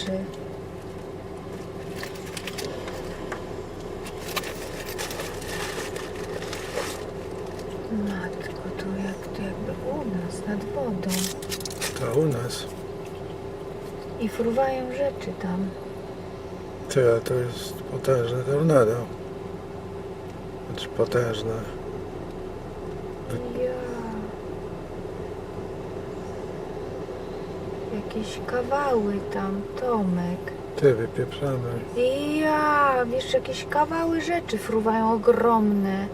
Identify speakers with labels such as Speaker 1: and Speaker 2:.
Speaker 1: rzeczy. Matko, tu jakby u nas, nad wodą.
Speaker 2: To u nas.
Speaker 1: I fruwają rzeczy tam.
Speaker 2: Ty, a to jest potężne tornado. Znaczy potężne.
Speaker 1: Ja. Jakieś kawały tam, Tomek.
Speaker 2: Ty, wypieprzamy.
Speaker 1: Ja, wiesz, jakieś kawały rzeczy fruwają ogromne.